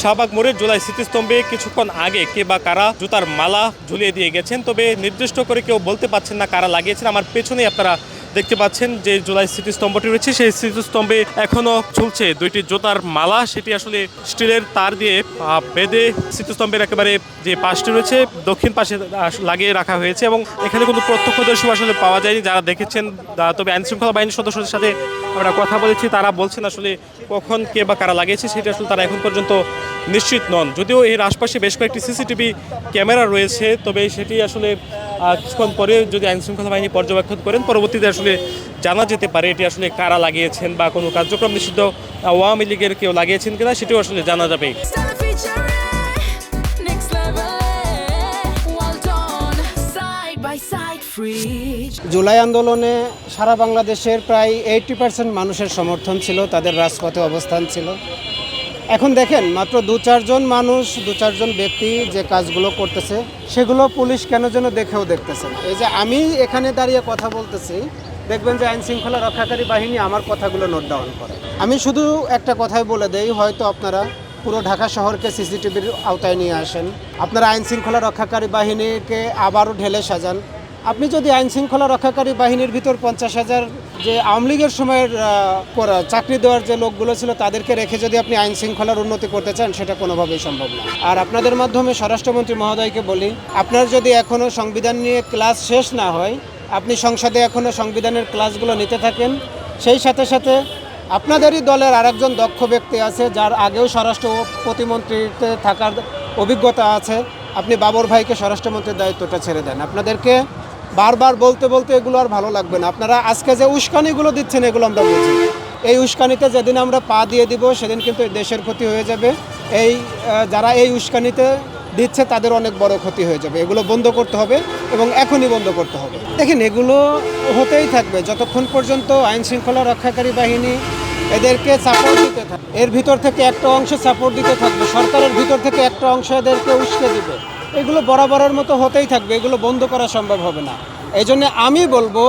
শাহবাগ মোড়ের জুলাই স্মৃতিস্তম্ভে কিছুক্ষণ আগে কে বা কারা জুতার মালা ঝুলিয়ে দিয়ে গেছেন, তবে নির্দিষ্ট করে কেউ বলতে পারছেন না কারা লাগিয়েছেন। আমার পেছনেই আপনারা দেখতে পাচ্ছেন যে জুলাই স্মৃতিস্তম্ভটি রয়েছে, সেই স্মৃতিস্তম্ভে এখনো ঝুলছে দুইটি জুতার মালা। সেটি আসলে স্টিলের তার দিয়ে বেঁধে স্মৃতিস্তম্ভের একেবারে যে পাশটি রয়েছে দক্ষিণ পাশে লাগিয়ে রাখা হয়েছে এবং এখানে কোনো প্রত্যক্ষদর্শী আসলে পাওয়া যায়নি যারা দেখেছেন। তবে আইনশৃঙ্খলা বাহিনীর সদস্যদের সাথে আমরা কথা বলেছি, তারা বলছেন আসলে কখন কে বা কারা লাগিয়েছে সেটা আসলে তারা এখন পর্যন্ত নিশ্চিত নন। যদিও এর আশপাশে বেশ কয়েকটি সিসিটিভি ক্যামেরা রয়েছে, তবে সেটি আসলে কিছুক্ষণ পরে যদি আইনশৃঙ্খলা বাহিনী পর্যবেক্ষণ করেন পরবর্তীতে আসলে জানা যেতে পারে এটি আসলে কারা লাগিয়েছেন বা কোনো কার্যক্রম নিষিদ্ধ আওয়ামী লীগের কেউ লাগিয়েছেন কিনা সেটিও আসলে জানা যাবে। জুলাই আন্দোলনে সারা বাংলাদেশের প্রায় 80% মানুষের সমর্থন ছিল, তাদের রাজপথে অবস্থান ছিল। এখন দেখেন মাত্র 2-4 মানুষ, 2-4 ব্যক্তি যে কাজগুলো করতেছে সেগুলো পুলিশ কেন যেন দেখেও দেখতেছে না। এই যে আমি এখানে দাঁড়িয়ে কথা বলতেছি, দেখবেন যে আইন শৃঙ্খলা রক্ষাকারী বাহিনী আমার কথাগুলো নোট ডাউন করে। আমি শুধু একটা কথাই বলে দেই, হয়তো আপনারা পুরো ঢাকা শহরকে সিসিটিভির আওতায় নিয়ে আসেন, আপনারা আইন শৃঙ্খলা রক্ষাকারী বাহিনীকে আবারও ঢেলে সাজান। আপনি যদি আইন শৃঙ্খলা রক্ষাকারী বাহিনীর ভিতর 50,000 যে আওয়ামী লীগের সময়ের চাকরি দেওয়ার যে লোকগুলো ছিল তাদেরকে রেখে যদি আপনি আইন শৃঙ্খলার উন্নতি করতে চান, সেটা কোনোভাবেই সম্ভব না। আর আপনাদের মাধ্যমে স্বরাষ্ট্রমন্ত্রী মহোদয়কে বলি, আপনার যদি এখনও সংবিধান নিয়ে ক্লাস শেষ না হয়, আপনি সংসদে এখনও সংবিধানের ক্লাসগুলো নিতে থাকেন। সেই সাথে সাথে আপনাদেরই দলের আরেকজন দক্ষ ব্যক্তি আছে যার আগেও স্বরাষ্ট্র প্রতিমন্ত্রীতে থাকার অভিজ্ঞতা আছে, আপনি বাবর ভাইকে স্বরাষ্ট্রমন্ত্রীর দায়িত্বটা ছেড়ে দেন। আপনাদেরকে বারবার বলতে বলতে এগুলো আর ভালো লাগবে না। আপনারা আজকে যে উস্কানিগুলো দিচ্ছেন এগুলো আমরা বুঝি, এই উস্কানিতে যেদিন আমরা পা দিয়ে দিব সেদিন কিন্তু দেশের ক্ষতি হয়ে যাবে। যারা এই উস্কানিতে দিচ্ছে তাদের অনেক বড় ক্ষতি হয়ে যাবে। এগুলো বন্ধ করতে হবে এবং এখনই বন্ধ করতে হবে। দেখেন, এগুলো হতেই থাকবে যতক্ষণ পর্যন্ত আইন শৃঙ্খলা রক্ষাকারী বাহিনী এদেরকে সাপোর্ট দিতে থাকবে, এর ভিতর থেকে একটা অংশ সাপোর্ট দিতে থাকবে, সরকারের ভিতর থেকে একটা অংশ এদেরকে উস্কে দিবে। এগুলো বরাবরের মতো হতেই থাকবে, এগুলো বন্ধ করা সম্ভব হবে না। এই জন্য আমি বলবো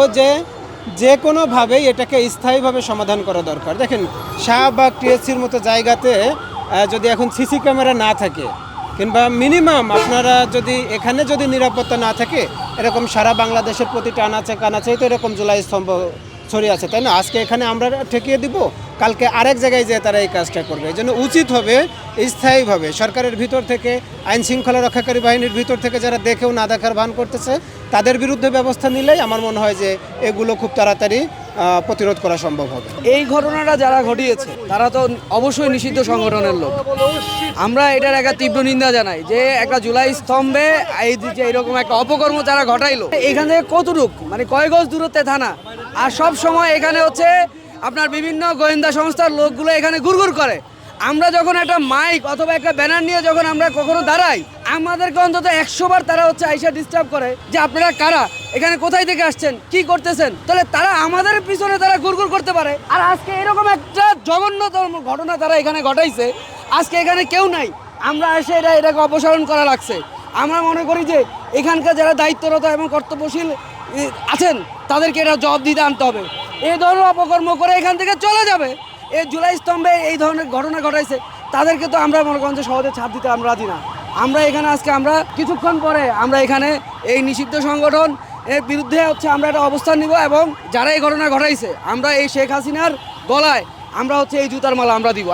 যে কোনোভাবেই এটাকে স্থায়ীভাবে সমাধান করা দরকার। দেখেন, শাহবাগ টিএসসির মতো জায়গাতে যদি এখন সিসি ক্যামেরা না থাকে কিংবা মিনিমাম আপনারা এখানে যদি নিরাপত্তা না থাকে, এরকম সারা বাংলাদেশের প্রতিটা আনাচে কানাচেই তো এরকম জুলাই স্তম্ভ ছড়িয়ে আছে, তাই না? আজকে এখানে আমরা ঠেকিয়ে দিব, কালকে আরেক জায়গায় যেয়ে তারা এই কাজটা করবে। এই জন্য উচিত হবে স্থায়ীভাবে সরকারের ভিতর থেকে, আইন শৃঙ্খলা রক্ষাকারী বাহিনীর ভিতর থেকে যারা দেখেও না দেখার ভান করতেছে তাদের বিরুদ্ধে ব্যবস্থা নিলেই আমার মনে হয় যে এগুলো খুব তাড়াতাড়ি প্রতিরোধ করা সম্ভব হবে। এই ঘটনাটা যারা ঘটিয়েছে তারা তো অবশ্যই নিষিদ্ধ সংগঠনের লোক। আমরা এটার একটা তীব্র নিন্দা জানাই যে একটা জুলাই স্তম্ভে এইরকম একটা অপকর্ম যারা ঘটাইলো। এখান থেকে কতটুক মানে কয় গজ দূরত্বে থানা, আর সব সময় এখানে হচ্ছে আপনার বিভিন্ন গোয়েন্দা সংস্থার লোকগুলো এখানে ঘুরঘুর করে। আমরা যখন একটা মাইক অথবা একটা ব্যানার নিয়ে যখন আমরা কখনো দাঁড়াই, আমাদেরকে অন্তত 100 বার তারা হচ্ছে আইসা ডিস্টার্ব করে যে আপনারা কারা, এখানে কোথায় থেকে আসছেন, কি করতেছেন। তাহলে তারা আমাদের পিছনে তারা ঘুরঘুর করতে পারে। আর আজকে এরকম একটা জঘন্যতম ঘটনা তারা এখানে ঘটাইছে, আজকে এখানে কেউ নাই, আমরা এসে এটাকে অপসারণ করা লাগছে। আমরা মনে করি যে এখানকার যারা দায়িত্বরত এবং কর্তব্যশীল আছেন তাদেরকে এটা জবাব দিতে আনতে হবে। এই ধরনের অপকর্ম করে এখান থেকে চলে যাবে। এই জুলাই স্তম্ভে এই ধরনের ঘটনা ঘটাইছে তাদেরকে তো আমরা মনে করেন যে সহজে ছাড় দিতে আমরা রাজি না। আমরা এখানে আজকে আমরা কিছুক্ষণ পরে আমরা এখানে এই নিষিদ্ধ সংগঠন এর বিরুদ্ধে হচ্ছে আমরা একটা অবস্থান নিব এবং যারা এই ঘটনা ঘটাইছে আমরা এই শেখ হাসিনার গলায় আমরা হচ্ছে এই জুতার মালা আমরা দিব।